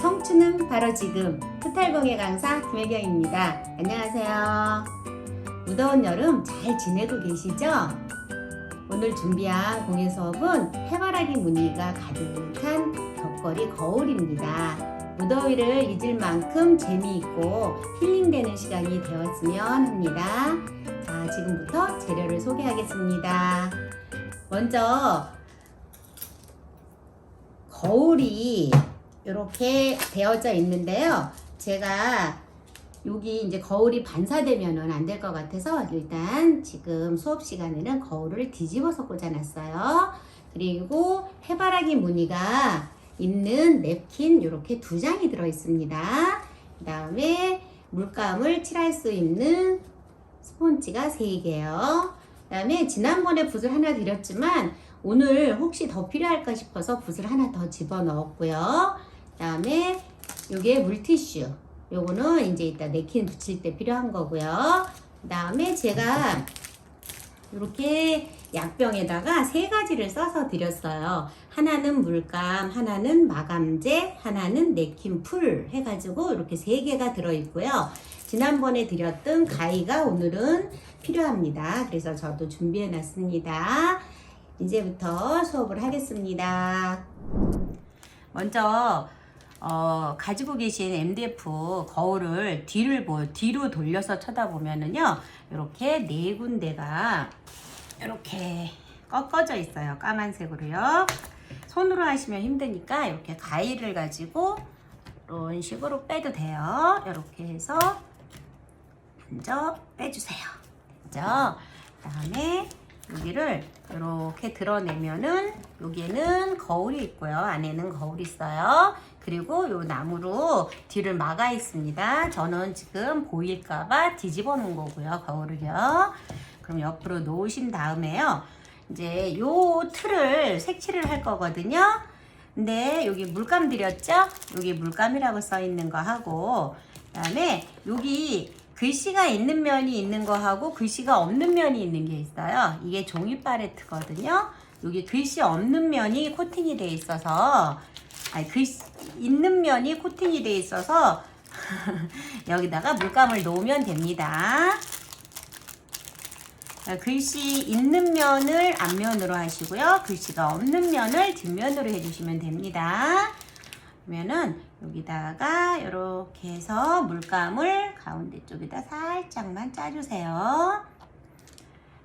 청춘은 바로 지금. 토탈공예 강사 김혜경입니다. 안녕하세요. 무더운 여름 잘 지내고 계시죠? 오늘 준비한 공예 수업은 해바라기 무늬가 가득한 벽걸이 거울입니다. 무더위를 잊을 만큼 재미있고 힐링되는 시간이 되었으면 합니다. 자, 지금부터 재료를 소개하겠습니다. 먼저 거울이 이렇게 되어져 있는데요. 제가 여기 이제 거울이 반사되면은 안 될 것 같아서 일단 지금 수업 시간에는 거울을 뒤집어서 꽂아놨어요. 그리고 해바라기 무늬가 있는 냅킨 이렇게 2장이 들어 있습니다. 그 다음에 물감을 칠할 수 있는 스폰지가 3개요. 그 다음에 지난번에 붓을 하나 드렸지만 오늘 혹시 더 필요할까 싶어서 붓을 하나 더 집어넣었고요. 그 다음에 요게 물티슈. 요거는 이제 이따 냅킨 붙일 때 필요한 거고요. 그 다음에 제가 이렇게 약병에다가 3가지를 써서 드렸어요. 하나는 물감, 하나는 마감제, 하나는 냅킨 풀 해가지고 이렇게 3개가 들어있고요. 지난번에 드렸던 가위가 오늘은 필요합니다. 그래서 저도 준비해 놨습니다. 이제부터 수업을 하겠습니다. 먼저 가지고 계신 MDF 거울을 뒤로 돌려서 쳐다보면은요, 이렇게 4군데가 이렇게 꺾어져 있어요. 까만색으로요. 손으로 하시면 힘드니까 이렇게 가위를 가지고 이런 식으로 빼도 돼요. 이렇게 해서 먼저 빼주세요. 먼저 그다음에 여기를 이렇게 드러내면은 여기에는 거울이 있고요. 안에는 거울이 있어요. 그리고 요 나무로 뒤를 막아 있습니다. 저는 지금 보일까봐 뒤집어 놓은 거고요. 거울을요. 그럼 옆으로 놓으신 다음에요. 이제 요 틀을 색칠을 할 거거든요. 근데 여기 물감 드렸죠? 여기 물감이라고 써 있는 거 하고, 그 다음에 여기 글씨가 있는 면이 있는 거 하고 글씨가 없는 면이 있는 게 있어요. 이게 종이 팔레트거든요. 여기 글씨 없는 면이 코팅이 돼 있어서, 글씨 있는 면이 코팅이 돼 있어서 여기다가 물감을 놓으면 됩니다. 글씨 있는 면을 앞면으로 하시고요. 글씨가 없는 면을 뒷면으로 해주시면 됩니다. 그러면은 여기다가 이렇게 해서 물감을 가운데 쪽에다 살짝만 짜주세요.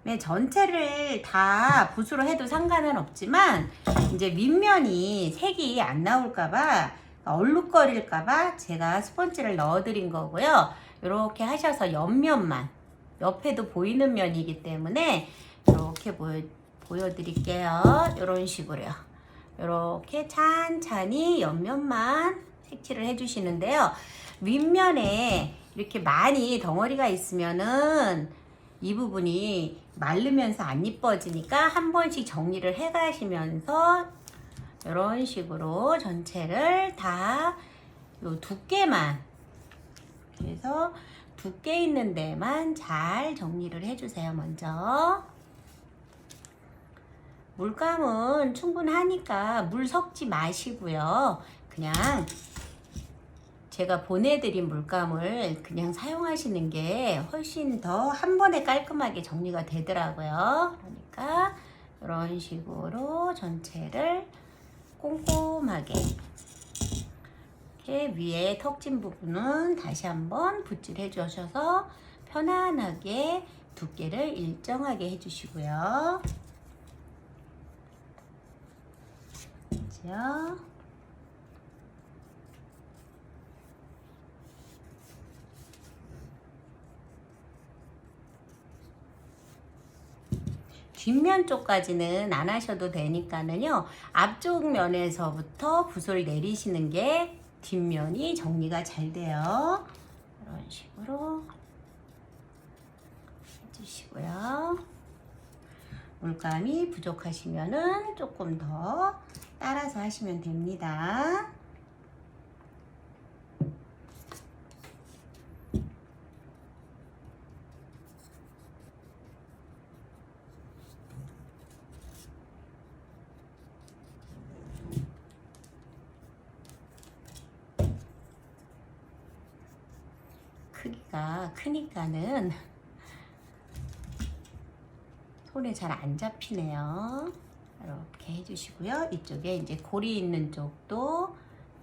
네, 전체를 다 붓으로 해도 상관은 없지만 이제 밑면이 색이 안 나올까봐 얼룩거릴까봐 제가 스펀지를 넣어드린 거고요. 이렇게 하셔서 옆면만, 옆에도 보이는 면이기 때문에 이렇게 보여드릴게요. 이런 식으로요. 이렇게 찬찬히 옆면만 색칠을 해주시는데요. 윗면에 이렇게 많이 덩어리가 있으면은 이 부분이 마르면서 안 이뻐지니까 한 번씩 정리를 해 가시면서 이런 식으로 전체를 다 요 두께만, 그래서 두께 있는 데만 잘 정리를 해주세요. 먼저 물감은 충분하니까 물 섞지 마시고요. 그냥 제가 보내드린 물감을 그냥 사용하시는 게 훨씬 더 한 번에 깔끔하게 정리가 되더라고요. 그러니까 이런 식으로 전체를 꼼꼼하게 이렇게 위에 턱진 부분은 다시 한번 붓질해 주셔서 편안하게 두께를 일정하게 해주시고요. 그렇죠? 뒷면 쪽까지는 안 하셔도 되니까는요. 앞쪽 면에서부터 붓을 내리시는 게 뒷면이 정리가 잘 돼요. 이런 식으로 해주시고요. 물감이 부족하시면은 조금 더 따라서 하시면 됩니다. 크기가 크니까는 손에 잘 안 잡히네요. 이렇게 해주시고요. 이쪽에 이제 고리 있는 쪽도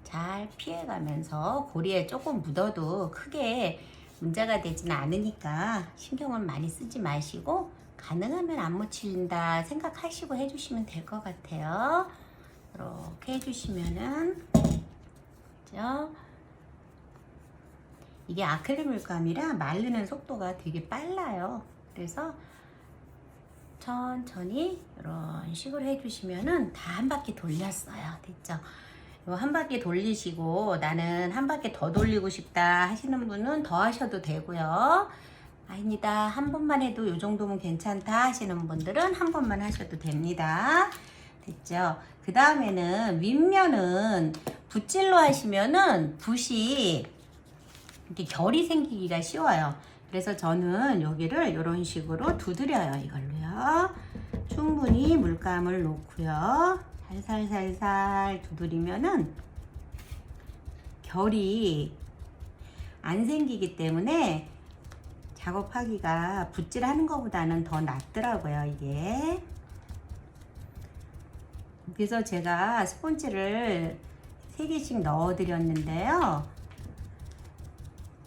잘 피해가면서, 고리에 조금 묻어도 크게 문제가 되지는 않으니까 신경은 많이 쓰지 마시고 가능하면 안 묻힌다 생각하시고 해주시면 될 것 같아요. 이렇게 해주시면은, 그죠? 이게 아크릴 물감이라 마르는 속도가 되게 빨라요. 그래서 천천히 이런 식으로 해주시면은 다 한 바퀴 돌렸어요. 됐죠? 요 한 바퀴 돌리시고 나는 한 바퀴 더 돌리고 싶다 하시는 분은 더 하셔도 되고요. 아닙니다, 한 번만 해도 요 정도면 괜찮다 하시는 분들은 한 번만 하셔도 됩니다. 됐죠? 그 다음에는 윗면은 붓질로 하시면은 붓이 이렇게 결이 생기기가 쉬워요. 그래서 저는 여기를 이런 식으로 두드려요. 이걸로요. 충분히 물감을 놓고요. 살살살살 두드리면은 결이 안 생기기 때문에 작업하기가 붓질하는 것보다는 더 낫더라고요, 이게. 그래서 제가 스폰지를 3개씩 넣어 드렸는데요.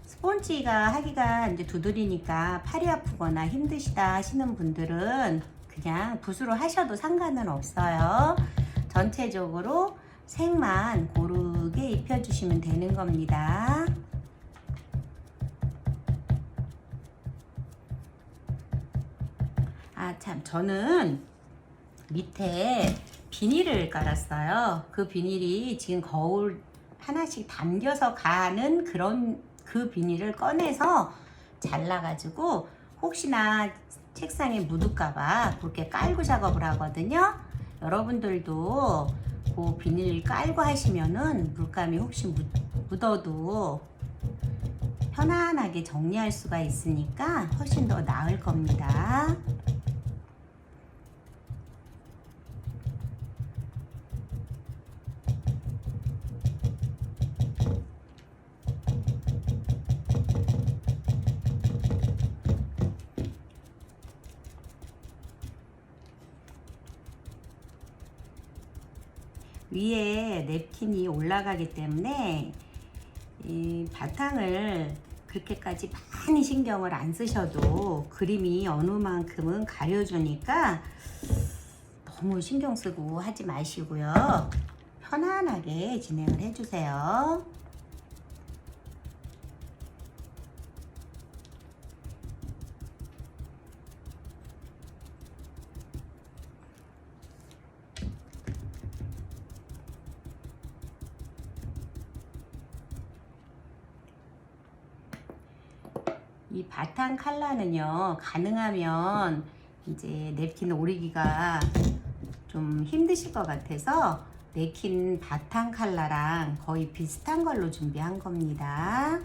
스폰지가 하기가 이제 두드리니까 팔이 아프거나 힘드시다 하시는 분들은 그냥 붓으로 하셔도 상관은 없어요. 전체적으로 색만 고르게 입혀주시면 되는 겁니다. 아, 참, 저는 밑에 비닐을 깔았어요. 그 비닐이 지금 거울 하나씩 담겨서 가는 그런 그 비닐을 꺼내서 잘라가지고 혹시나 책상에 묻을까봐 그렇게 깔고 작업을 하거든요. 여러분들도 그 비닐 깔고 하시면은 물감이 혹시 묻어도 편안하게 정리할 수가 있으니까 훨씬 더 나을 겁니다. 위에 냅킨이 올라가기 때문에 이 바탕을 그렇게까지 많이 신경을 안 쓰셔도 그림이 어느 만큼은 가려주니까 너무 신경 쓰고 하지 마시고요. 편안하게 진행을 해주세요. 이 바탕 컬러는요, 가능하면 이제 냅킨 오리기가 좀 힘드실 것 같아서 냅킨 바탕 컬러랑 거의 비슷한 걸로 준비한 겁니다.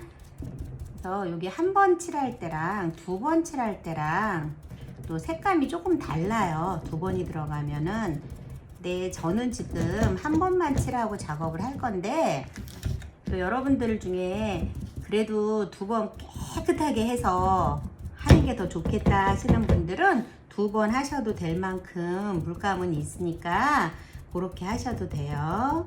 그래서 여기 한 번 칠할 때랑 2번 칠할 때랑 또 색감이 조금 달라요. 2번이 들어가면은. 네, 저는 지금 한 번만 칠하고 작업을 할 건데, 또 여러분들 중에 그래도 2번 깨끗하게 해서 하는 게 더 좋겠다 하시는 분들은 2번 하셔도 될 만큼 물감은 있으니까 그렇게 하셔도 돼요.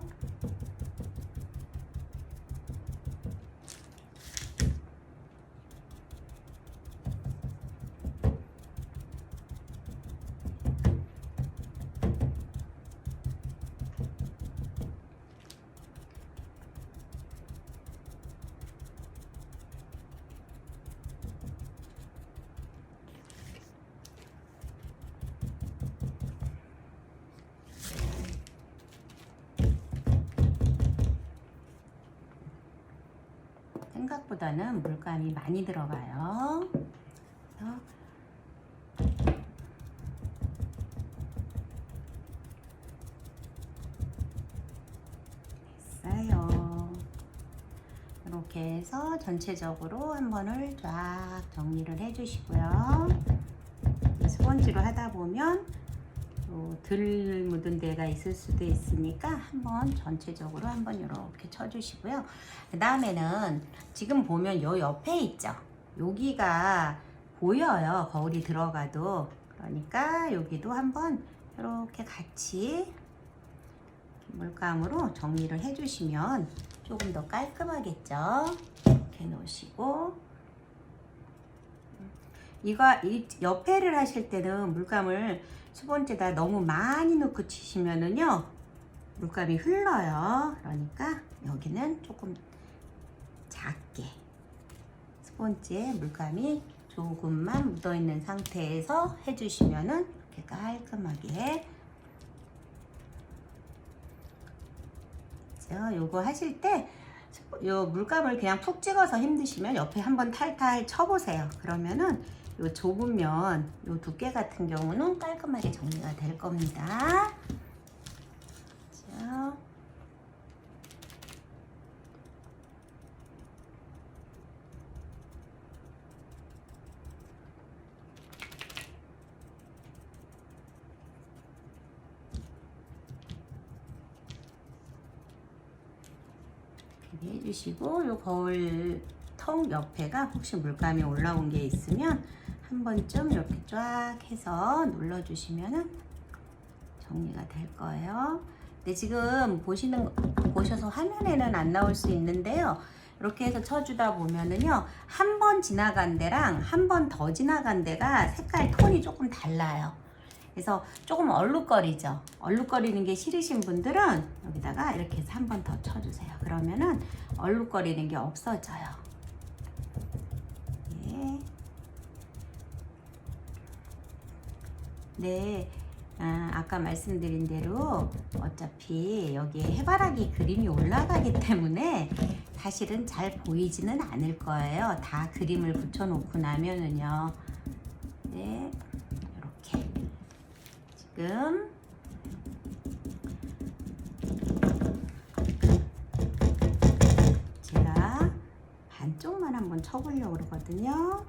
생각보다는 물감이 많이 들어가요. 그래서 됐어요. 이렇게 해서 전체적으로 한 번을 쫙 정리를 해 주시고요. 스펀지로 하다 보면 덜 묻은 데가 있을 수도 있으니까 한번 전체적으로 한번 이렇게 쳐주시고요. 그 다음에는 지금 보면 요 옆에 있죠. 여기가 보여요. 거울이 들어가도. 그러니까 여기도 한번 이렇게 같이 물감으로 정리를 해주시면 조금 더 깔끔하겠죠. 이렇게 놓으시고, 이 옆에를 하실 때는 물감을 스펀지에다 너무 많이 넣고 치시면은요 물감이 흘러요. 그러니까 여기는 조금 작게 스펀지에 물감이 조금만 묻어 있는 상태에서 해주시면은 이렇게 깔끔하게. 요거 하실 때 요 물감을 그냥 푹 찍어서 힘드시면 옆에 한번 탈탈 쳐보세요. 그러면은 요 좁은 면, 요 두께 같은 경우는 깔끔하게 정리가 될 겁니다. 자, 이렇게 해주시고, 요 거울 턱 옆에가 혹시 물감이 올라온 게 있으면 한 번쯤 이렇게 쫙 해서 눌러주시면은 정리가 될 거예요. 근데 지금 보셔서 화면에는 안 나올 수 있는데요. 이렇게 해서 쳐주다 보면은요, 한 번 지나간 데랑 한 번 더 지나간 데가 색깔 톤이 조금 달라요. 그래서 조금 얼룩거리죠. 얼룩거리는 게 싫으신 분들은 여기다가 이렇게 해서 한 번 더 쳐주세요. 그러면은 얼룩거리는 게 없어져요. 예. 네. 아까 말씀드린 대로 어차피 여기에 해바라기 그림이 올라가기 때문에 사실은 잘 보이지는 않을 거예요. 다 그림을 붙여놓고 나면은요. 네, 이렇게 지금 제가 반쪽만 한번 쳐보려고 그러거든요.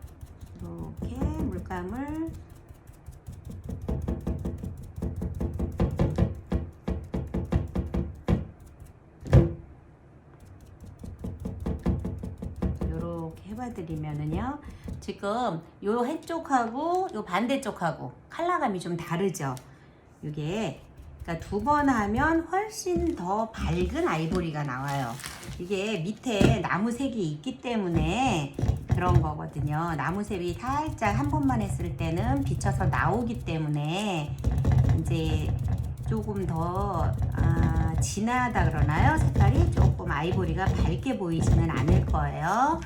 이렇게 물감을 해봐드리면은요, 지금 요 한쪽하고 요 반대쪽하고 컬러감이 좀 다르죠. 이게 그러니까 두 번 하면 훨씬 더 밝은 아이보리가 나와요. 이게 밑에 나무색이 있기 때문에 그런 거거든요. 나무색이 살짝 한 번만 했을 때는 비쳐서 나오기 때문에 이제 조금 더 진하다 그러나요? 색깔이 조금 아이보리가 밝게 보이지는 않을 거예요.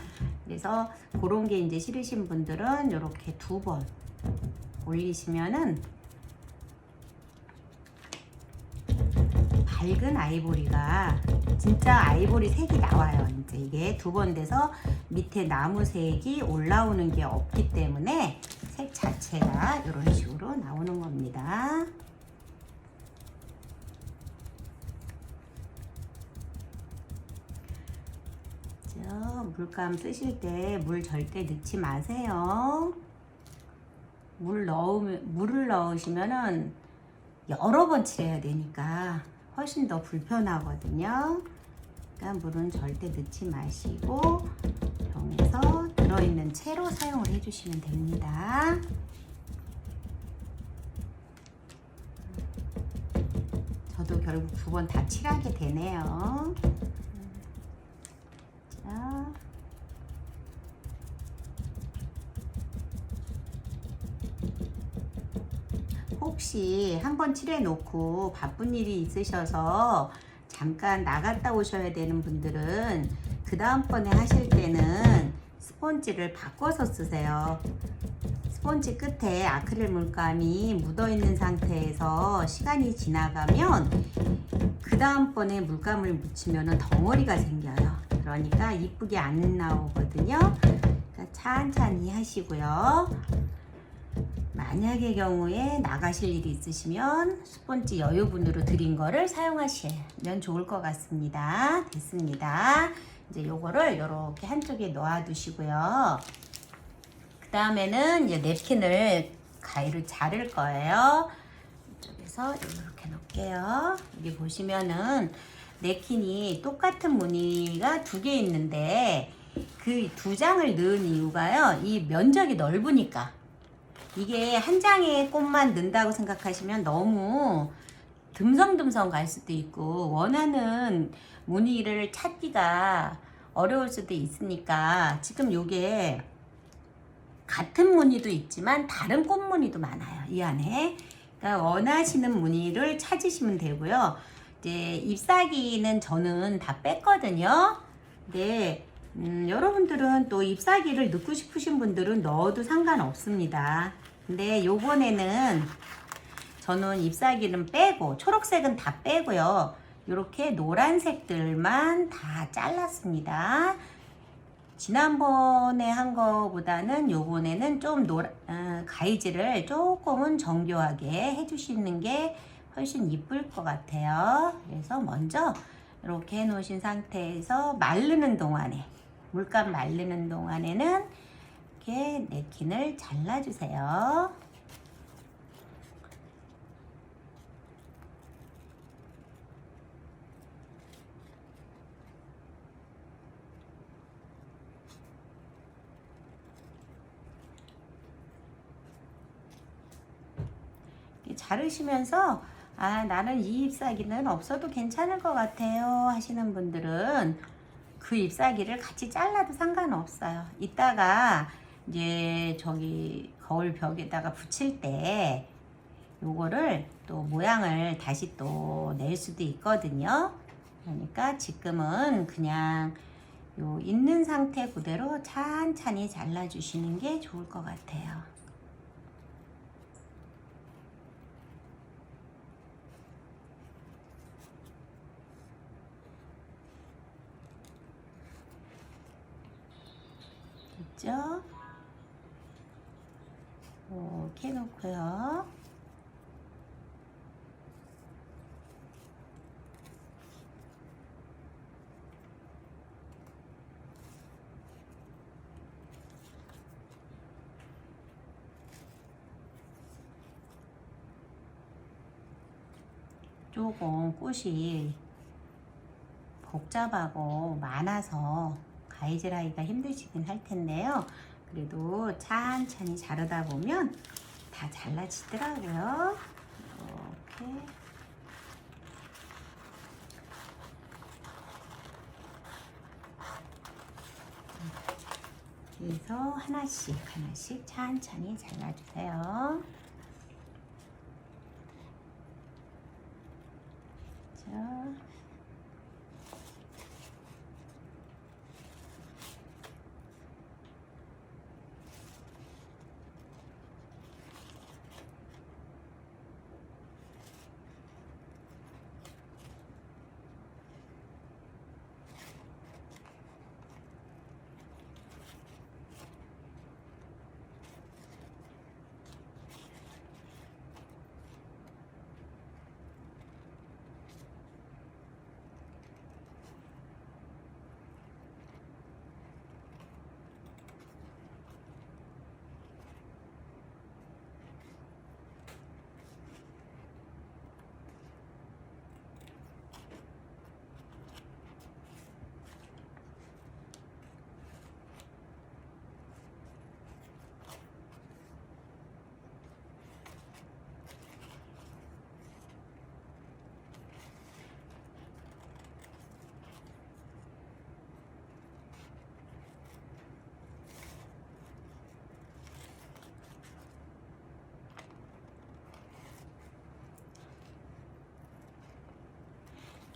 그래서 그런 게 이제 싫으신 분들은 이렇게 두 번 올리시면은 밝은 아이보리가 진짜 아이보리 색이 나와요. 이제 이게 두 번 돼서 밑에 나무색이 올라오는 게 없기 때문에 색 자체가 이런 식으로 나오는 겁니다. 물감 쓰실 때 물 절대 넣지 마세요. 물을 넣으시면은 여러 번 칠해야 되니까 훨씬 더 불편하거든요. 그러니까 물은 절대 넣지 마시고 병에서 들어있는 채로 사용을 해주시면 됩니다. 저도 결국 두 번 다 칠하게 되네요. 자, 혹시 한번 칠해 놓고 바쁜 일이 있으셔서 잠깐 나갔다 오셔야 되는 분들은 그 다음번에 하실 때는 스펀지를 바꿔서 쓰세요. 스펀지 끝에 아크릴 물감이 묻어 있는 상태에서 시간이 지나가면 그 다음번에 물감을 묻히면 덩어리가 생겨요. 그러니까 이쁘게 안 나오거든요. 그러니까 천천히 하시고요. 만약의 경우에 나가실 일이 있으시면 스펀지 여유분으로 드린 거를 사용하시면 좋을 것 같습니다. 됐습니다. 이제 요거를 이렇게 한쪽에 놓아 두시고요. 그 다음에는 이제 냅킨을 가위로 자를 거예요. 이쪽에서 이렇게 놓을게요. 여기 보시면은 네킨이 똑같은 무늬가 두 개 있는데 그 두 장을 넣은 이유가요. 이 면적이 넓으니까. 이게 한 장의 꽃만 넣는다고 생각하시면 너무 듬성듬성 갈 수도 있고 원하는 무늬를 찾기가 어려울 수도 있으니까 지금 요게 같은 무늬도 있지만 다른 꽃 무늬도 많아요. 이 안에. 그러니까 원하시는 무늬를 찾으시면 되고요. 이제 잎사귀는 저는 다 뺐거든요. 근데 여러분들은 또 잎사귀를 넣고 싶으신 분들은 넣어도 상관없습니다. 근데 요번에는 저는 잎사귀는 빼고 초록색은 다 빼고요. 이렇게 노란색들만 다 잘랐습니다. 지난번에 한 거보다는 요번에는 좀 가위질을 조금은 정교하게 해주시는 게 훨씬 이쁠 것 같아요. 그래서 먼저 이렇게 해놓으신 상태에서 마르는 동안에 물감 마르는 동안에는 이렇게 네킨을 잘라주세요. 자르시면서 나는 이 잎사귀는 없어도 괜찮을 것 같아요 하시는 분들은 그 잎사귀를 같이 잘라도 상관없어요. 이따가 이제 저기 거울 벽에다가 붙일 때 요거를 또 모양을 다시 또 낼 수도 있거든요. 그러니까 지금은 그냥 요 있는 상태 그대로 찬찬히 잘라주시는 게 좋을 것 같아요. 됐죠? 이렇게 놓고요. 조금 꽃이 복잡하고 많아서 가위질하기가 힘드시긴 할 텐데요. 그래도 찬찬히 자르다 보면 다 잘라지더라고요. 이렇게. 그래서 하나씩 찬찬히 잘라주세요. 자.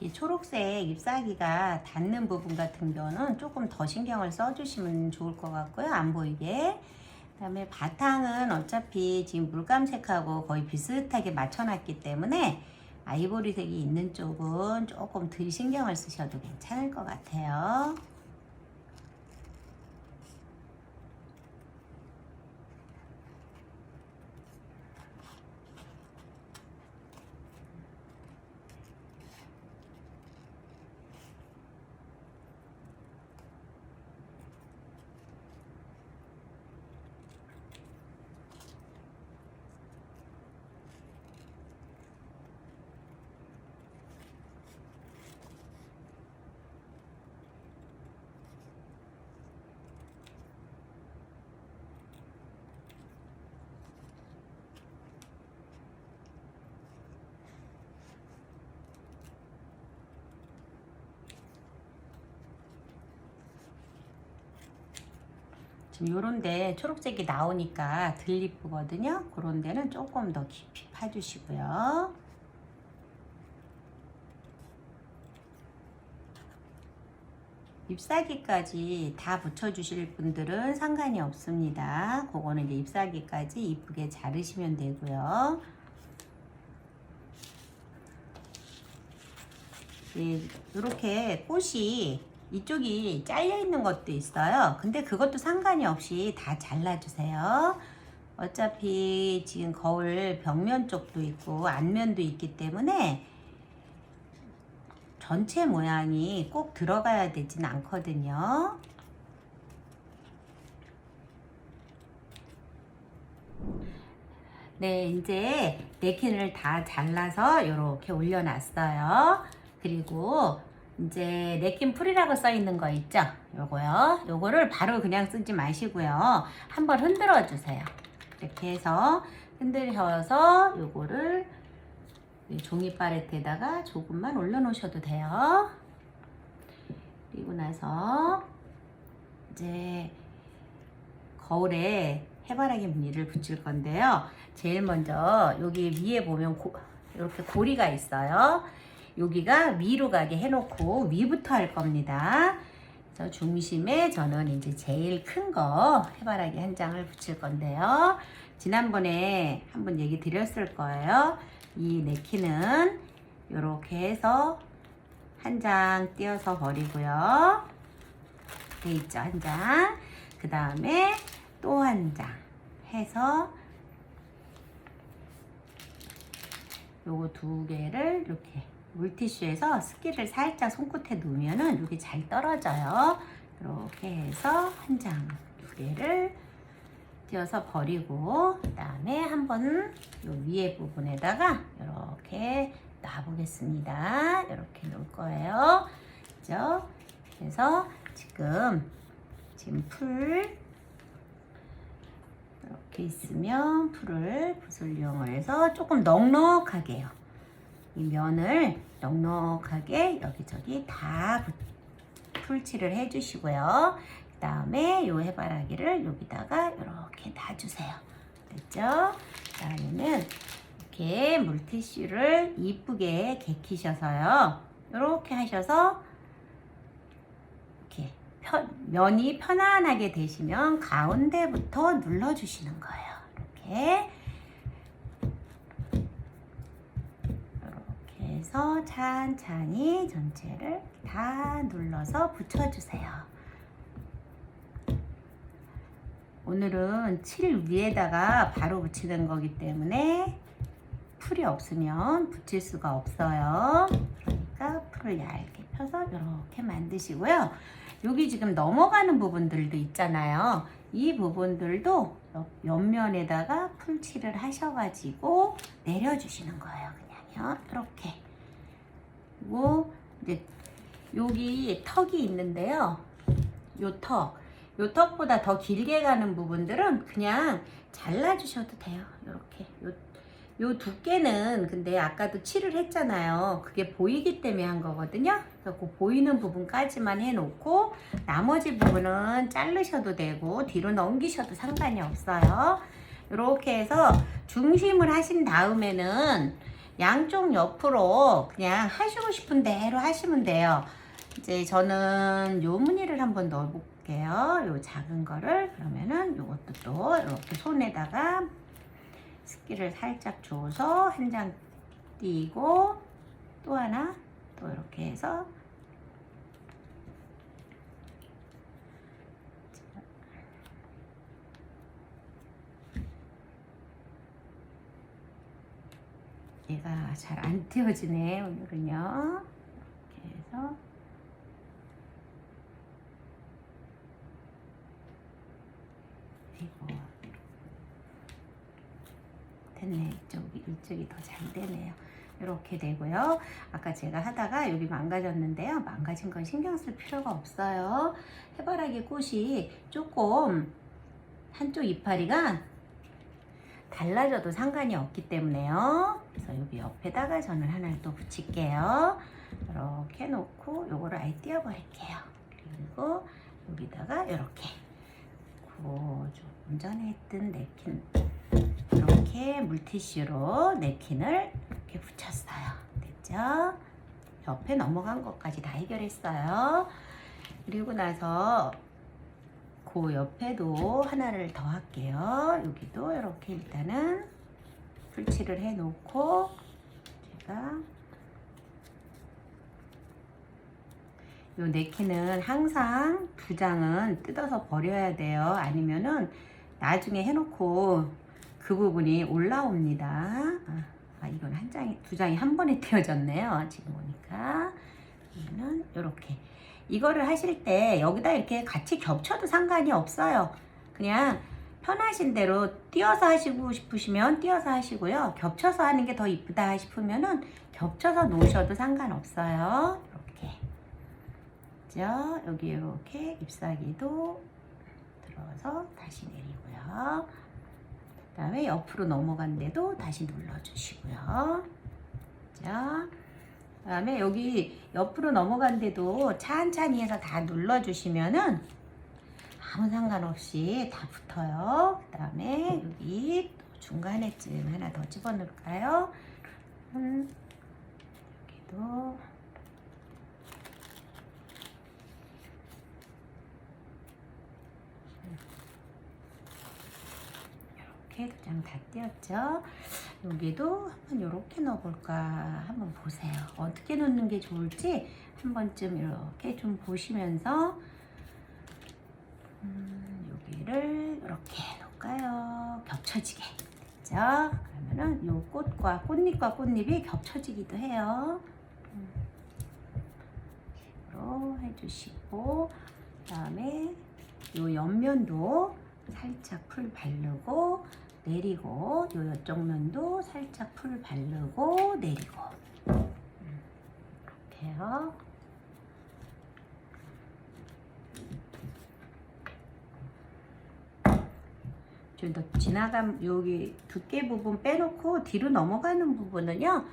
이 초록색 잎사귀가 닿는 부분 같은 경우는 조금 더 신경을 써주시면 좋을 것 같고요. 안 보이게. 그 다음에 바탕은 어차피 지금 물감색하고 거의 비슷하게 맞춰놨기 때문에 아이보리색이 있는 쪽은 조금 덜 신경을 쓰셔도 괜찮을 것 같아요. 지금 요런데 초록색이 나오니까 덜 이쁘거든요. 그런 데는 조금 더 깊이 파주시고요. 잎사귀까지 다 붙여주실 분들은 상관이 없습니다. 그거는 이제 잎사귀까지 이쁘게 자르시면 되고요. 이렇게 꽃이 이쪽이 잘려 있는 것도 있어요. 근데 그것도 상관이 없이 다 잘라주세요. 어차피 지금 거울 벽면 쪽도 있고 앞면도 있기 때문에 전체 모양이 꼭 들어가야 되진 않거든요. 네, 이제 네킨을 다 잘라서 이렇게 올려놨어요. 그리고 이제 네킨 풀이라고 써 있는 거 있죠? 요거요. 요거를 바로 그냥 쓰지 마시고요. 한번 흔들어 주세요. 이렇게 해서 흔들어서 요거를 종이 팔레트에다가 조금만 올려 놓으셔도 돼요. 그리고 나서 이제 거울에 해바라기 무늬를 붙일 건데요. 제일 먼저 여기 위에 보면 이렇게 고리가 있어요. 여기가 위로 가게 해놓고 위부터 할 겁니다. 그래서 중심에 저는 이제 제일 큰 거 해바라기 한 장을 붙일 건데요. 지난번에 한번 얘기 드렸을 거예요. 이 네킨은 이렇게 해서 한 장 띄어서 버리고요. 돼 있죠, 한 장. 그 다음에 또 한 장 해서 요거 두 개를 이렇게 물티슈에서 습기를 살짝 손끝에 놓으면은 여기 잘 떨어져요. 이렇게 해서 한 장, 두 개를 띄어서 버리고, 그 다음에 한번 요 위에 부분에다가 이렇게 놔보겠습니다. 이렇게 놓을 거예요. 그죠? 그래서 지금 풀 이렇게 있으면 풀을 붓을 이용해서 조금 넉넉하게요. 이 면을 넉넉하게 여기저기 다 풀칠을 해주시고요. 그 다음에 이 해바라기를 여기다가 이렇게 놔주세요. 됐죠? 다음에는 이렇게 물티슈를 이쁘게 개키셔서요. 이렇게 하셔서 이렇게 면이 편안하게 되시면 가운데부터 눌러주시는 거예요. 이렇게. 해서 찬찬히 전체를 다 눌러서 붙여주세요. 오늘은 칠 위에다가 바로 붙이는 거기 때문에 풀이 없으면 붙일 수가 없어요. 그러니까 풀을 얇게 펴서 이렇게 만드시고요. 여기 지금 넘어가는 부분들도 있잖아요. 이 부분들도 옆면에다가 풀칠을 하셔가지고 내려주시는 거예요. 그냥요. 이렇게. 그리고 이제 여기 턱이 있는데요. 요 턱보다 더 길게 가는 부분들은 그냥 잘라주셔도 돼요. 이렇게. 요 두께는 근데 아까도 칠을 했잖아요. 그게 보이기 때문에 한 거거든요. 그래서 그 보이는 부분까지만 해놓고 나머지 부분은 자르셔도 되고 뒤로 넘기셔도 상관이 없어요. 이렇게 해서 중심을 하신 다음에는 양쪽 옆으로 그냥 하시고 싶은 대로 하시면 돼요. 이제 저는 요 무늬를 한번 넣어볼게요. 요 작은 거를. 그러면은 요것도 또 이렇게 손에다가 습기를 살짝 줘서 한 장 띄고 또 하나 또 이렇게 해서 얘가 잘 안 띄워지네 오늘은요. 이렇게 해서 그리고 됐네. 이쪽이 더 잘 되네요. 이렇게 되고요. 아까 제가 하다가 여기 망가졌는데요. 망가진 건 신경 쓸 필요가 없어요. 해바라기 꽃이 조금 한쪽 이파리가 달라져도 상관이 없기 때문에요. 그래서 여기 옆에다가 저는 하나를 또 붙일게요. 이렇게 놓고 요거를 아예 띄워버릴게요. 그리고 여기다가 이렇게 조금 전에 했던 냅킨 이렇게 물티슈로 냅킨을 이렇게 붙였어요. 됐죠? 옆에 넘어간 것까지 다 해결했어요. 그리고 나서 그 옆에도 하나를 더 할게요. 여기도 이렇게 일단은 풀칠을 해 놓고 제가 요 냅킨은 항상 2장은 뜯어서 버려야 돼요. 아니면은 나중에 해놓고 그 부분이 올라옵니다. 이건 2장이 한 번에 떼어졌네요. 지금 보니까 이거는 이렇게 이거를 하실 때 여기다 이렇게 같이 겹쳐도 상관이 없어요. 그냥 편하신 대로 띄어서 하시고 싶으시면 띄어서 하시고요. 겹쳐서 하는 게 더 이쁘다 싶으면은 겹쳐서 놓으셔도 상관없어요. 이렇게 그죠? 여기 이렇게 잎사귀도 들어서 다시 내리고요. 그 다음에 옆으로 넘어간 데도 다시 눌러주시고요. 자, 그 다음에 여기 옆으로 넘어간 데도 찬찬히 해서 다 눌러주시면은 아무 상관없이 다 붙어요. 그 다음에 여기 또 중간에쯤 하나 더 집어넣을까요? 여기도 이렇게 2장 다 띄었죠. 여기도 한번 이렇게 넣어볼까 한번 보세요. 어떻게 넣는 게 좋을지 한 번쯤 이렇게 좀 보시면서 여기를 이렇게 놓을까요? 겹쳐지게 됐죠? 그러면은 요 꽃과 꽃잎이 겹쳐지기도 해요. 식으로 해주시고 그다음에 요 옆면도 살짝 풀 바르고 내리고 요 옆쪽 면도 살짝 풀 바르고 내리고 이렇게요. 좀 더 지나간 여기 두께 부분 빼놓고 뒤로 넘어가는 부분은요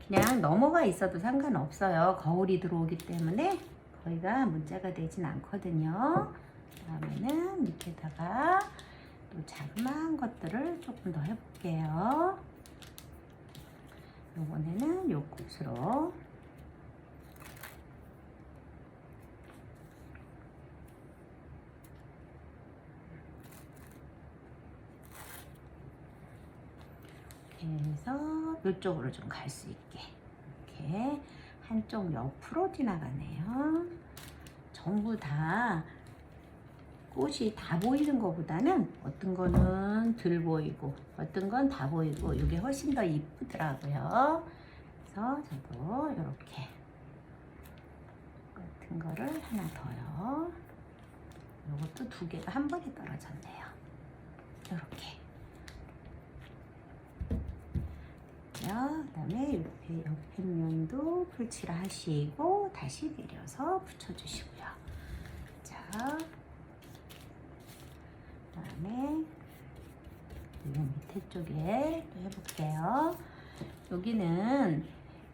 그냥 넘어가 있어도 상관없어요. 거울이 들어오기 때문에 거기가 문제가 되진 않거든요. 다음에는 밑에다가 또 자그마한 것들을 조금 더 해볼게요. 요번에는 요 꽃으로 이렇게 해서 이쪽으로 좀 갈 수 있게 이렇게 한쪽 옆으로 지나가네요. 전부 다 꽃이 다 보이는 것보다는 어떤 거는 덜 보이고 어떤 건 다 보이고 이게 훨씬 더 이쁘더라고요. 그래서 저도 이렇게 같은 거를 하나 더요. 이것도 2개가 한 번에 떨어졌네요. 이렇게 그 다음에 옆에 면도 풀칠을 하시고 다시 내려서 붙여주시고요. 자, 그 다음에 이 밑에 쪽에 또 해볼게요. 여기는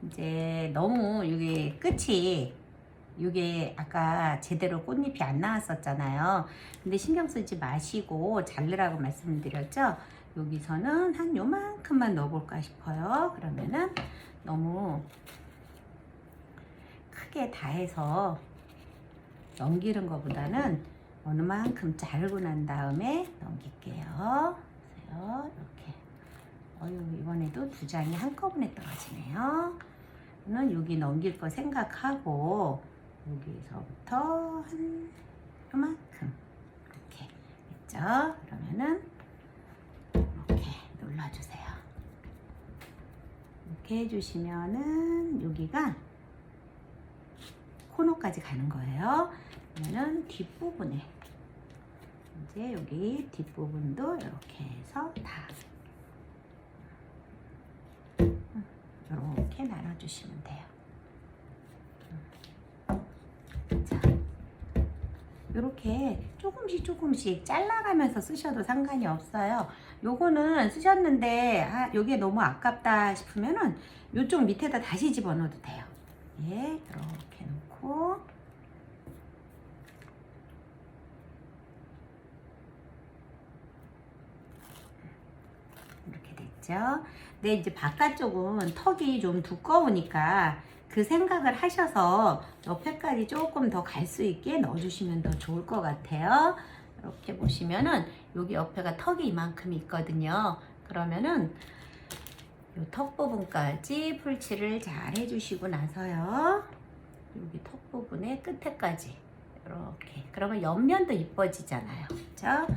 이제 너무 이게 끝이 이게 아까 제대로 꽃잎이 안 나왔었잖아요. 근데 신경 쓰지 마시고 자르라고 말씀드렸죠. 여기서는 한 요만큼만 넣어볼까 싶어요. 그러면은 너무 크게 다 해서 넘기는 것보다는 어느 만큼 자르고 난 다음에 넘길게요. 보세요. 이렇게. 이번에도 2장이 한꺼번에 떨어지네요. 저는 여기 넘길 거 생각하고 여기서부터 한 요만큼 이렇게 했죠. 그러면은 이렇게 눌러주세요. 이렇게 해주시면은 여기가 코너까지 가는 거예요. 그러면은 뒷부분에 이제 여기 뒷부분도 이렇게 해서 다 이렇게 나눠주시면 돼요. 자, 이렇게 조금씩 잘라가면서 쓰셔도 상관이 없어요. 요거는 쓰셨는데 요게 너무 아깝다 싶으면은 요쪽 밑에다 다시 집어넣어도 돼요. 예, 이렇게 놓고 그죠? 근데 이제 바깥쪽은 턱이 좀 두꺼우니까 그 생각을 하셔서 옆에까지 조금 더 갈 수 있게 넣어주시면 더 좋을 것 같아요. 이렇게 보시면은 여기 옆에가 턱이 이만큼 있거든요. 그러면은 이 턱 부분까지 풀칠을 잘 해주시고 나서요. 여기 턱 부분의 끝에까지 이렇게. 그러면 옆면도 이뻐지잖아요. 그렇죠?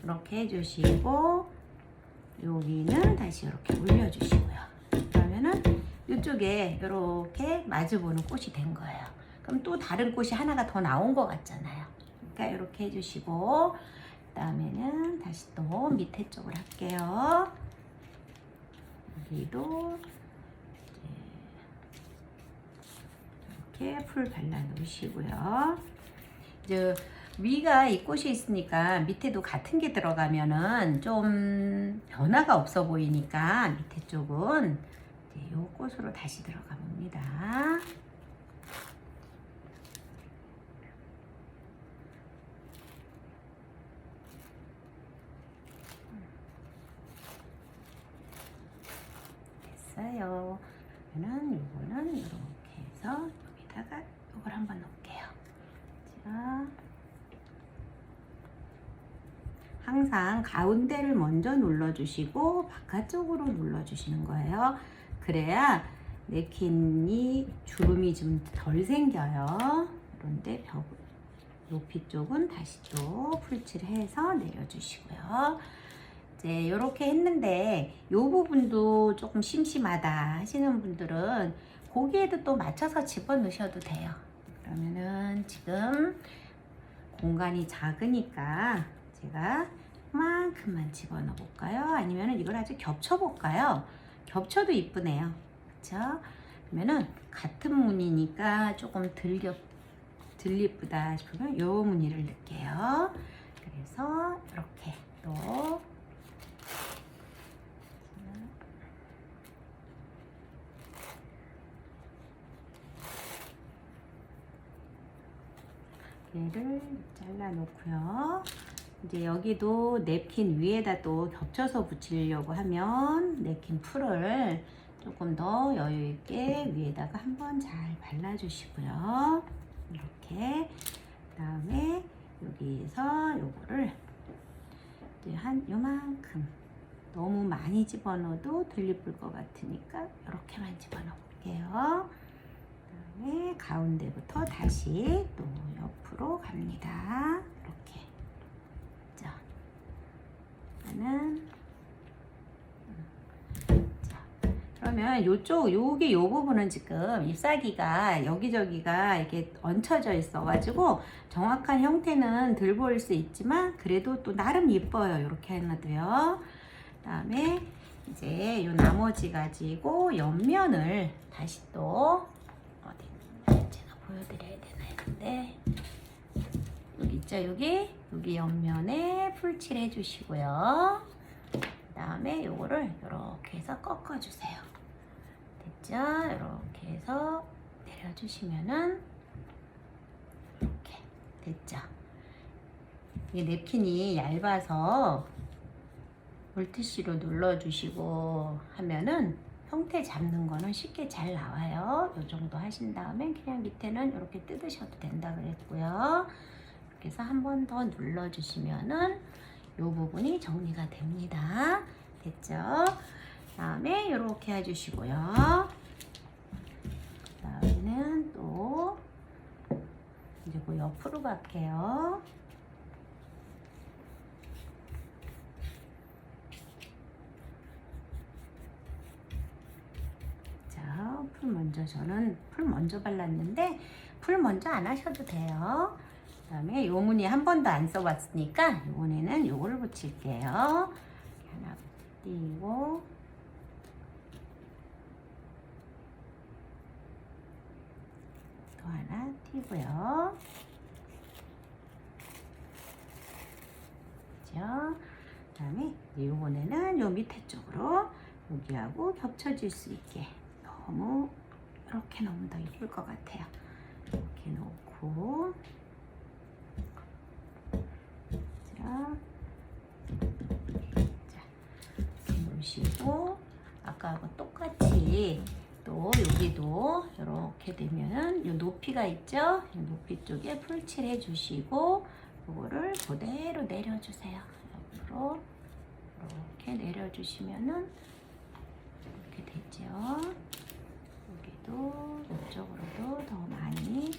이렇게 해주시고 여기는 다시 이렇게 올려주시고요. 그러면은 이쪽에 이렇게 마주보는 꽃이 된 거예요. 그럼 또 다른 꽃이 하나가 더 나온 것 같잖아요. 그러니까 이렇게 해주시고 그다음에는 다시 또 밑에 쪽을 할게요. 여기도 이렇게 풀 발라 놓으시고요. 이제 위가 이 꽃이 있으니까 밑에도 같은 게 들어가면은 좀 변화가 없어 보이니까 밑에 쪽은 이 꽃으로 다시 들어가 봅니다. 됐어요. 그러면 이거는 이렇게 해서 여기다가 이걸 한번 놓을게요. 자. 항상 가운데를 먼저 눌러주시고 바깥쪽으로 눌러주시는 거예요. 그래야 냅킨이 주름이 좀 덜 생겨요. 그런데 벽 높이 쪽은 다시 또 풀칠해서 내려주시고요. 이제 이렇게 했는데 이 부분도 조금 심심하다 하시는 분들은 거기에도 또 맞춰서 집어넣으셔도 돼요. 그러면은 지금 공간이 작으니까 제가 이만큼만 집어넣어 볼까요? 아니면 이걸 아주 겹쳐 볼까요? 겹쳐도 이쁘네요. 그쵸? 그러면은 같은 무늬니까 조금 덜 이쁘다 싶으면 요 무늬를 넣을게요. 그래서 이렇게 또 얘를 잘라 놓고요. 이제 여기도 냅킨 위에다 또 겹쳐서 붙이려고 하면 냅킨 풀을 조금 더 여유 있게 위에다가 한번 잘 발라주시고요. 이렇게. 그다음에 여기서 요거를 이제 한 요만큼 너무 많이 집어넣어도 덜 예쁠 것 같으니까 이렇게만 집어넣어 볼게요. 그다음에 가운데부터 다시 또 옆으로 갑니다. 이렇게. 자, 그러면 요쪽 요게 요 부분은 지금 잎사귀가 여기저기가 이렇게 얹혀져 있어 가지고 정확한 형태는 덜 보일 수 있지만 그래도 또 나름 예뻐요. 이렇게 해놔도요. 그다음에 이제 요 나머지 가지고 옆면을 다시 또 어디 제가 보여드려야 되나요? 근데 여기 있죠? 여기 옆면에 풀칠 해주시고요. 그 다음에 요거를 이렇게 해서 꺾어주세요. 됐죠? 이렇게 해서 내려주시면은 이렇게 됐죠? 이게 냅킨이 얇아서 물티슈로 눌러주시고 하면은 형태 잡는 거는 쉽게 잘 나와요. 요 정도 하신 다음에 그냥 밑에는 이렇게 뜯으셔도 된다 그랬고요. 이렇게 해서 한 번 더 눌러주시면은 요 부분이 정리가 됩니다. 됐죠? 다음에 이렇게 해주시고요. 다음에는 또 이제 그 옆으로 갈게요. 자, 저는 풀 먼저 발랐는데 풀 먼저 안 하셔도 돼요. 그 다음에 요 무늬 한 번도 안 써봤으니까 이번에는 요거를 붙일게요. 하나 띄고 또 하나 띄고요. 그죠? 그 다음에 이번에는 요 밑에 쪽으로 여기하고 겹쳐질 수 있게 너무 이렇게 넣으면 더 예쁠 것 같아요. 이렇게 놓고 자, 이렇게 놓으시고 아까하고 똑같이 또 여기도 이렇게 되면은 이 높이가 있죠? 이 높이 쪽에 풀칠 해주시고 이거를 그대로 내려주세요. 옆으로 이렇게 내려주시면은 이렇게 되죠. 여기도 이쪽으로도 더 많이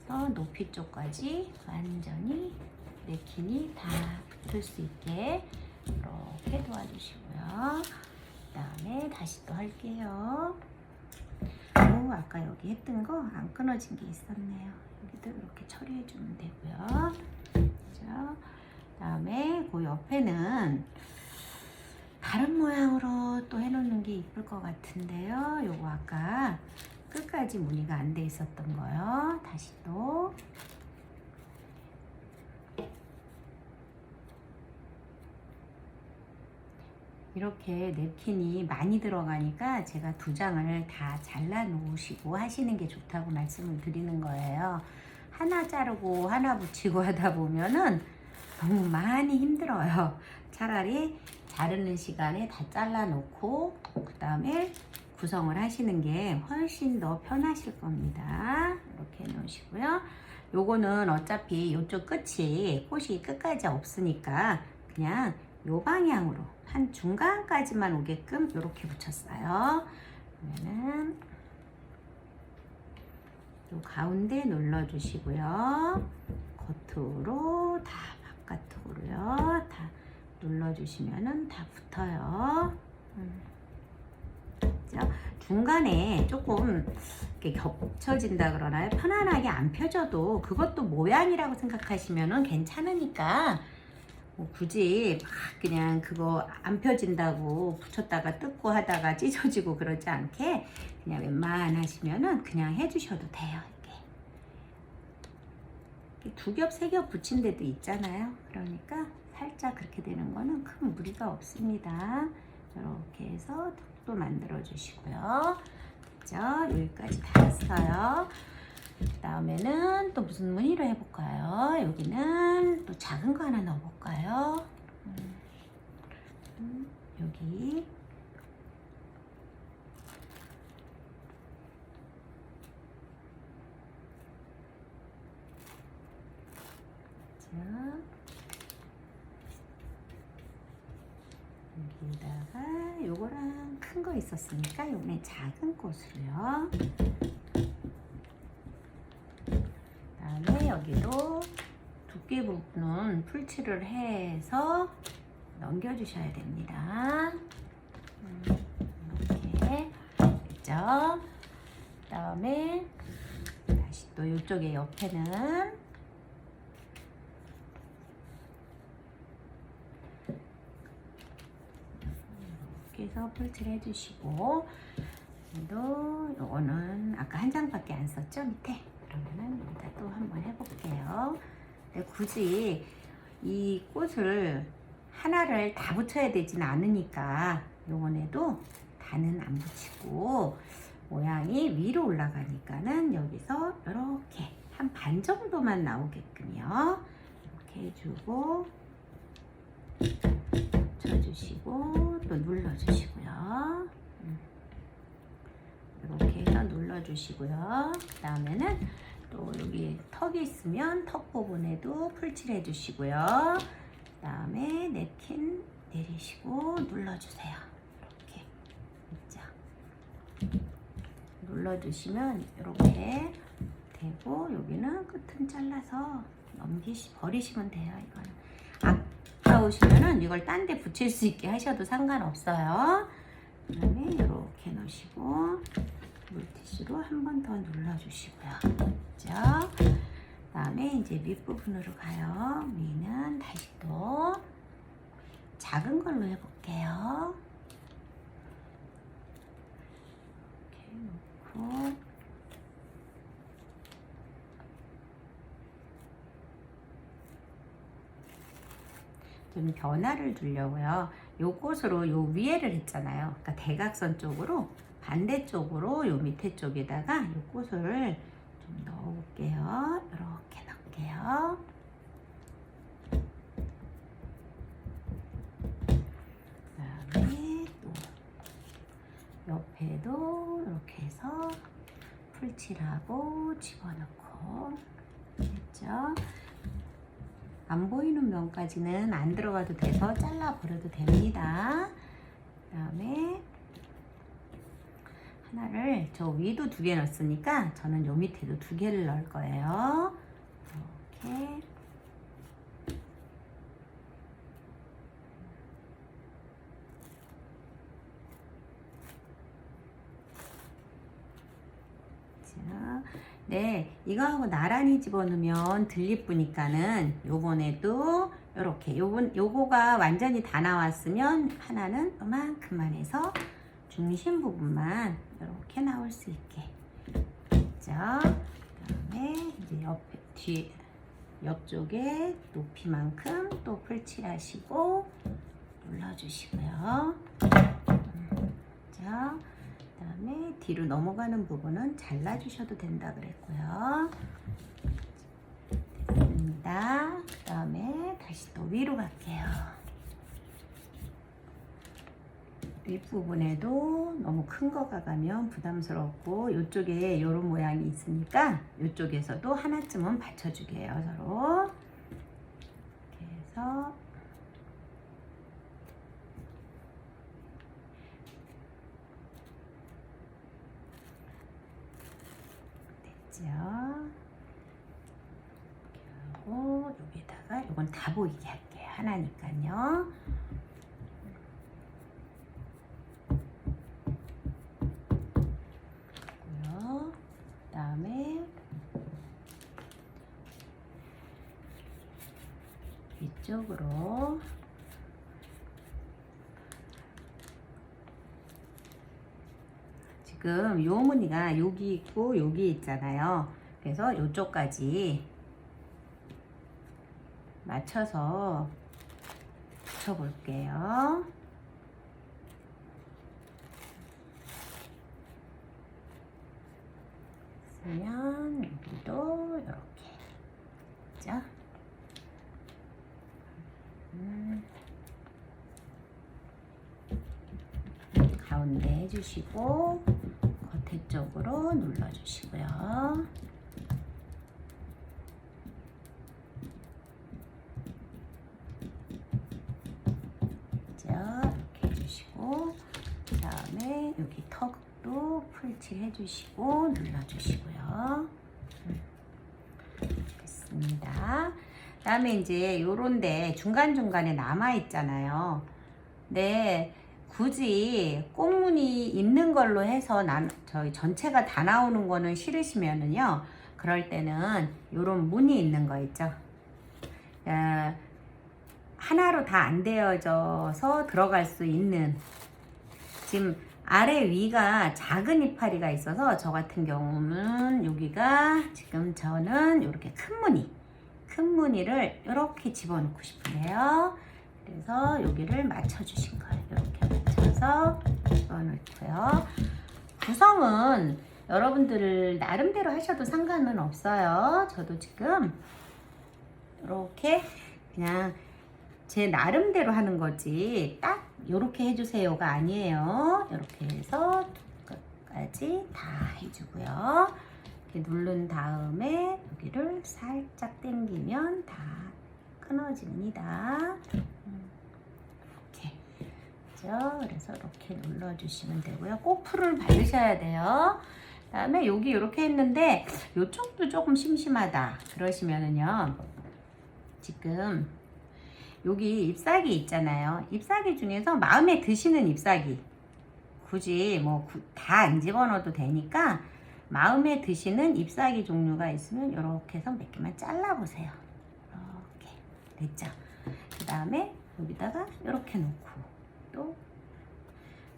해서 높이 쪽까지 완전히 네킨이 다 붙을 수 있게 이렇게 도와주시고요. 그 다음에 다시 또 할게요. 오, 아까 여기 했던 거 안 끊어진 게 있었네요. 여기도 이렇게 처리해 주면 되고요. 그죠? 그 다음에 그 옆에는 다른 모양으로 또 해놓는 게 이쁠 것 같은데요. 요거 아까 끝까지 무늬가 안 돼 있었던 거요. 다시 또 이렇게 냅킨이 많이 들어가니까 제가 2장을 다 잘라 놓으시고 하시는 게 좋다고 말씀을 드리는 거예요. 하나 자르고 하나 붙이고 하다 보면은 너무 많이 힘들어요. 차라리 자르는 시간에 다 잘라 놓고 그 다음에 구성을 하시는 게 훨씬 더 편하실 겁니다. 이렇게 해 놓으시고요. 요거는 어차피 이쪽 끝이 꽃이 끝까지 없으니까 그냥 요 방향으로 한 중간까지만 오게끔 이렇게 붙였어요. 그러면은 요 가운데 눌러주시고요. 겉으로 다 바깥으로요. 다 눌러주시면은 다 붙어요. 그죠? 중간에 조금 이렇게 겹쳐진다 그러나요? 편안하게 안 펴져도 그것도 모양이라고 생각하시면은 괜찮으니까 뭐 굳이 막 그냥 그거 안 펴진다고 붙였다가 뜯고 하다가 찢어지고 그러지 않게 그냥 웬만하시면은 그냥 해주셔도 돼요. 이렇게 2겹, 3겹 붙인 데도 있잖아요. 그러니까 살짝 그렇게 되는 거는 큰 무리가 없습니다. 이렇게 해서 턱도 만들어 주시고요. 그죠? 여기까지 다 했어요. 그 다음에는 또 무슨 무늬로 해볼까요? 여기는 또 작은 거 하나 넣어볼까요? 여기 자, 여기다가 요거랑 큰 거 있었으니까 요번에 작은 꽃으로요. 그다음에 여기도 두께 부분은 풀칠을 해서 넘겨주셔야 됩니다. 이렇게 됐죠? 그다음에 다시 또 이쪽에 옆에는 해서 풀칠 해주시고 또 요거는 아까 한 장밖에 안 썼죠 밑에. 그러면은 여기다 또 한번 해볼게요. 근데 굳이 이 꽃을 하나를 다 붙여야 되진 않으니까 요번에도 다는 안 붙이고 모양이 위로 올라가니까는 여기서 이렇게 한 반 정도만 나오게끔요. 이렇게 해주고 붙여주시고 또 눌러주시고요. 이렇게 해서 눌러주시고요. 그 다음에는 또 여기 턱이 있으면 턱 부분에도 풀칠 해주시고요. 그 다음에 냅킨 내리시고 눌러주세요. 이렇게 있죠. 눌러주시면 이렇게 되고 여기는 끝은 잘라서 버리시면 돼요. 이거는 아까우시면은 이걸 딴 데 붙일 수 있게 하셔도 상관없어요. 그 다음에 이렇게 놓으시고 물티슈로 한 번 더 눌러주시고요. 그죠? 그 다음에 이제 밑부분으로 가요. 위는 다시 또 작은 걸로 해볼게요. 이렇게 놓고 좀 변화를 주려고요. 요 꽃으로 요 위에를 했잖아요. 그러니까 대각선 쪽으로 반대쪽으로 요 밑에 쪽에다가 요 꽃을 좀 넣어볼게요. 이렇게 넣을게요. 그다음에 또 옆에도 이렇게 해서 풀칠하고 집어넣고 됐죠? 안 보이는 면까지는 안 들어가도 돼서 잘라 버려도 됩니다. 그 다음에 하나를 저 위도 2개 넣었으니까 저는 요 밑에도 2개를 넣을 거예요. 이렇게 네, 이거하고 나란히 집어넣으면 들 예쁘니까는 요번에도 이렇게 요거가 완전히 다 나왔으면 하나는 요만큼만 해서 중심 부분만 이렇게 나올 수 있게 됐죠? 그다음에 이제 옆쪽에 높이만큼 또 풀칠하시고 눌러주시고요. 자. 그 다음에 뒤로 넘어가는 부분은 잘라주셔도 된다 그랬고요. 됐습니다. 그 다음에 다시 또 위로 갈게요. 윗부분에도 너무 큰 거가 가면 부담스럽고 이쪽에 이런 모양이 있으니까 이쪽에서도 하나쯤은 받쳐주게요. 서로 이렇게 해서 이렇게 하고 여기다가 이건 다 보이게 할게요. 하나니까요. 그 다음에 이쪽으로 지금 요 무늬가 여기 있고 여기 있잖아요. 그래서 요쪽까지 맞춰서 붙여볼게요. 그러면 여기도 이렇게 그죠? 가운데 해주시고 겉에 쪽으로 눌러주시고요. 이렇게 해주시고 그 다음에 여기 턱도 풀칠 해주시고 눌러주시고요. 됐습니다. 그 다음에 이제 요런데 중간중간에 남아있잖아요. 네. 굳이 꽃무늬 있는 걸로 해서 저희 전체가 다 나오는 거는 싫으시면은요, 그럴 때는 요런 무늬 있는 거 있죠. 하나로 다 안 되어져서 들어갈 수 있는, 지금 아래 위가 작은 이파리가 있어서 저 같은 경우는 여기가 지금 저는 이렇게 큰 무늬를 이렇게 집어넣고 싶은데요. 그래서 여기를 맞춰주신 거예요. 이렇게 맞춰서 집어넣고요. 구성은 여러분들 나름대로 하셔도 상관은 없어요. 저도 지금 이렇게 그냥 제 나름대로 하는 거지 딱 이렇게 해주세요가 아니에요. 이렇게 해서 끝까지 다 해주고요. 이렇게 누른 다음에 여기를 살짝 당기면 다 끊어집니다. 이렇게 그죠? 그래서 이렇게 눌러주시면 되고요. 꼭 풀을 바르셔야 돼요. 그 다음에 여기 이렇게 했는데 이쪽도 조금 심심하다 그러시면은요, 지금 여기 잎사귀 있잖아요. 잎사귀 중에서 마음에 드시는 잎사귀, 굳이 뭐 다 안 집어넣어도 되니까 마음에 드시는 잎사귀 종류가 있으면 이렇게 해서 몇 개만 잘라보세요. 이렇게 됐죠? 그 다음에 여기다가 이렇게 놓고, 또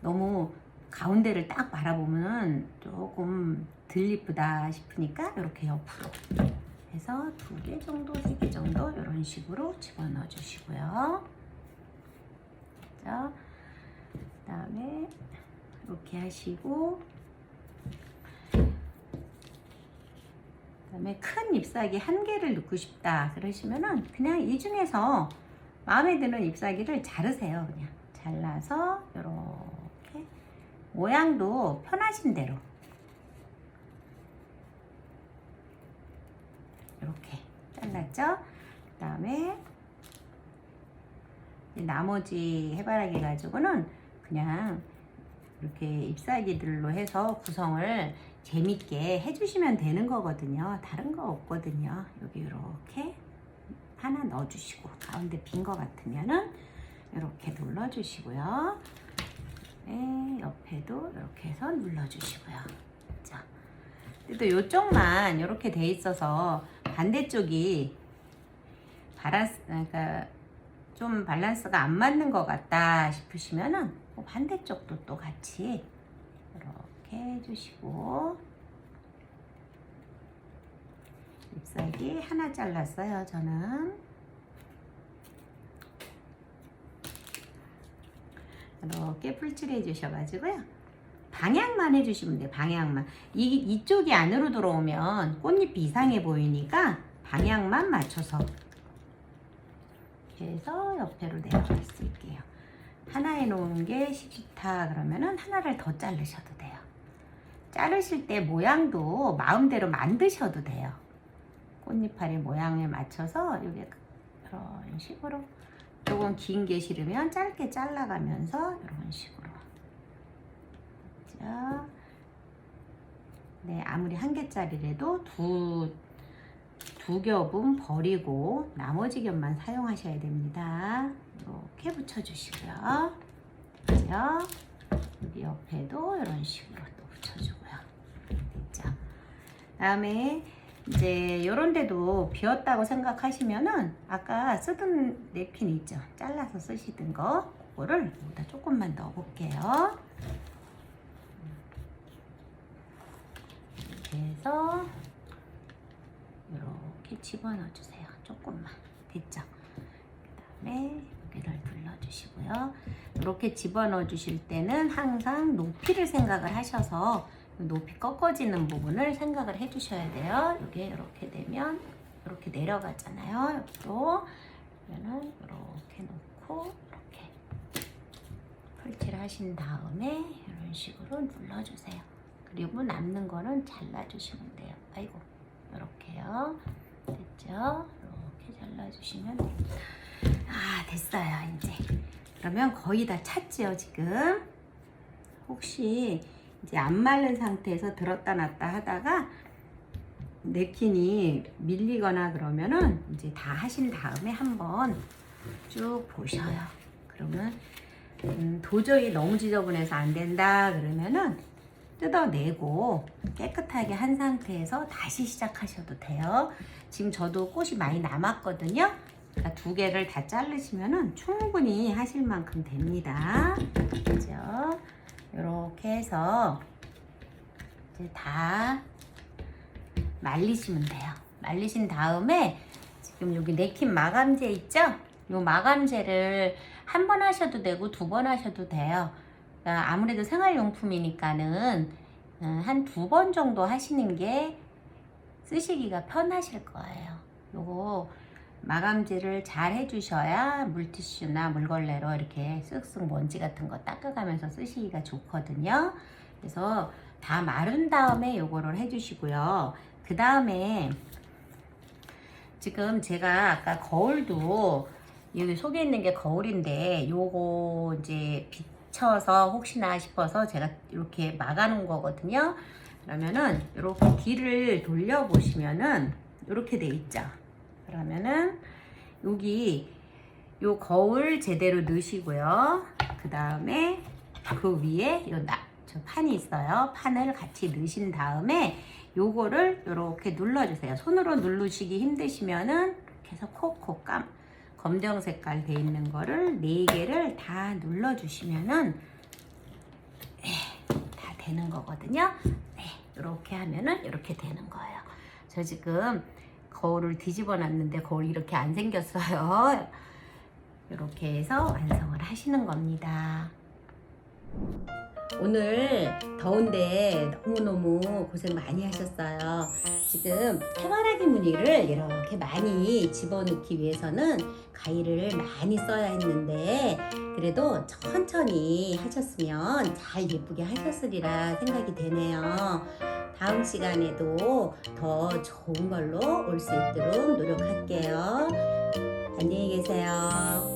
너무 가운데를 딱 바라보면 조금 덜 이쁘다 싶으니까 이렇게 옆으로 해서 2개 정도, 3개 정도 이런 식으로 집어넣어 주시고요. 그 다음에 이렇게 하시고, 그 다음에 큰 잎사귀 1개를 넣고 싶다 그러시면은 그냥 이 중에서 마음에 드는 잎사귀를 자르세요. 그냥 잘라서 이렇게 모양도 편하신 대로 이렇게 잘랐죠? 그 다음에 나머지 해바라기 가지고는 그냥 이렇게 잎사귀들로 해서 구성을 재밌게 해주시면 되는 거거든요. 다른 거 없거든요. 여기 이렇게 하나 넣어주시고, 가운데 빈 거 같으면은 이렇게 눌러주시고요. 네, 옆에도 이렇게 해서 눌러주시고요. 자, 또 이쪽만 이렇게 돼 있어서 반대쪽이 그러니까 좀 밸런스가 안 맞는 것 같다 싶으시면은 반대쪽도 또 같이 이렇게 해주시고, 잎사귀 하나 잘랐어요. 저는 이렇게 풀칠해 주셔가지고요, 방향만 해주시면 돼요. 방향만. 이쪽이 안으로 들어오면 꽃잎이 이상해 보이니까 방향만 맞춰서 이렇게 해서 옆으로 내려가 쓸게요. 하나 해놓은 게 싫다 그러면은 하나를 더 자르셔도 돼요. 자르실 때 모양도 마음대로 만드셔도 돼요. 꽃잎알의 모양에 맞춰서 이게 이런 식으로, 조금 긴 게 싫으면 짧게 잘라가면서 이런 식으로. 자, 네, 아무리 한 개짜리라도 두 겹은 버리고 나머지 겹만 사용하셔야 됩니다. 이렇게 붙여주시고요. 그죠? 여기 옆에도 이런 식으로 또 붙여주고요. 됐죠? 다음에 이제 이런 데도 비었다고 생각하시면은 아까 쓰던 냅킨 있죠? 잘라서 쓰시던 거, 그거를 여기다 조금만 넣어 볼게요. 이렇게 해서 이렇게 집어넣어 주세요. 조금만. 됐죠? 그 다음에 여기를 눌러주시고요. 이렇게 집어넣어 주실 때는 항상 높이를 생각을 하셔서 높이 꺾어지는 부분을 생각을 해 주셔야 돼요. 이게 이렇게 되면 이렇게 내려가잖아요. 옆으로. 그러면은 이렇게 놓고 이렇게 풀칠을 하신 다음에 이런 식으로 눌러주세요. 그리고 남는 거는 잘라주시면 돼요. 아이고, 이렇게요. 됐죠? 이렇게 잘라주시면 됩니다. 아, 됐어요. 이제 그러면 거의 다 찼지요. 지금 혹시 이제 안 마른 상태에서 들었다 놨다 하다가 냅킨이 밀리거나 그러면은 이제 다 하신 다음에 한번 쭉 보셔요. 그러면 도저히 너무 지저분해서 안 된다 그러면은 뜯어내고 깨끗하게 한 상태에서 다시 시작하셔도 돼요. 지금 저도 꽃이 많이 남았거든요. 그러니까 두 개를 다 자르시면은 충분히 하실 만큼 됩니다. 그죠? 이렇게 해서 이제 다 말리시면 돼요. 말리신 다음에 지금 여기 냅킨 마감재 있죠? 이 마감재를 한 번 하셔도 되고 두 번 하셔도 돼요. 그러니까 아무래도 생활용품이니까는 한 두 번 정도 하시는 게 쓰시기가 편하실 거예요. 요거 마감질을 잘 해주셔야 물티슈나 물걸레로 이렇게 쓱쓱 먼지 같은 거 닦아가면서 쓰시기가 좋거든요. 그래서 다 마른 다음에 요거를 해주시고요. 그 다음에 지금 제가 아까 거울도 여기 속에 있는 게 거울인데 요거 이제 비춰서 혹시나 싶어서 제가 이렇게 막아놓은 거거든요. 그러면은 이렇게 뒤를 돌려보시면은 이렇게 돼 있죠. 그러면은 여기 요 거울 제대로 넣으시고요. 그 다음에 그 위에 저 판이 있어요. 판을 같이 넣으신 다음에 요거를 이렇게 눌러주세요. 손으로 누르시기 힘드시면은 이렇게 해서 콕콕 검정 색깔 돼 있는 거를 4개를 다 눌러주시면은 다 되는 거거든요. 이렇게 하면은 이렇게 되는 거예요. 저 지금 거울을 뒤집어 놨는데 거울이 이렇게 안 생겼어요. 이렇게 해서 완성을 하시는 겁니다. 오늘 더운데 너무너무 고생 많이 하셨어요. 지금 해바라기 무늬를 이렇게 많이 집어넣기 위해서는 가위를 많이 써야 했는데 그래도 천천히 하셨으면 잘 예쁘게 하셨으리라 생각이 되네요. 다음 시간에도 더 좋은 걸로 올 수 있도록 노력할게요. 안녕히 계세요.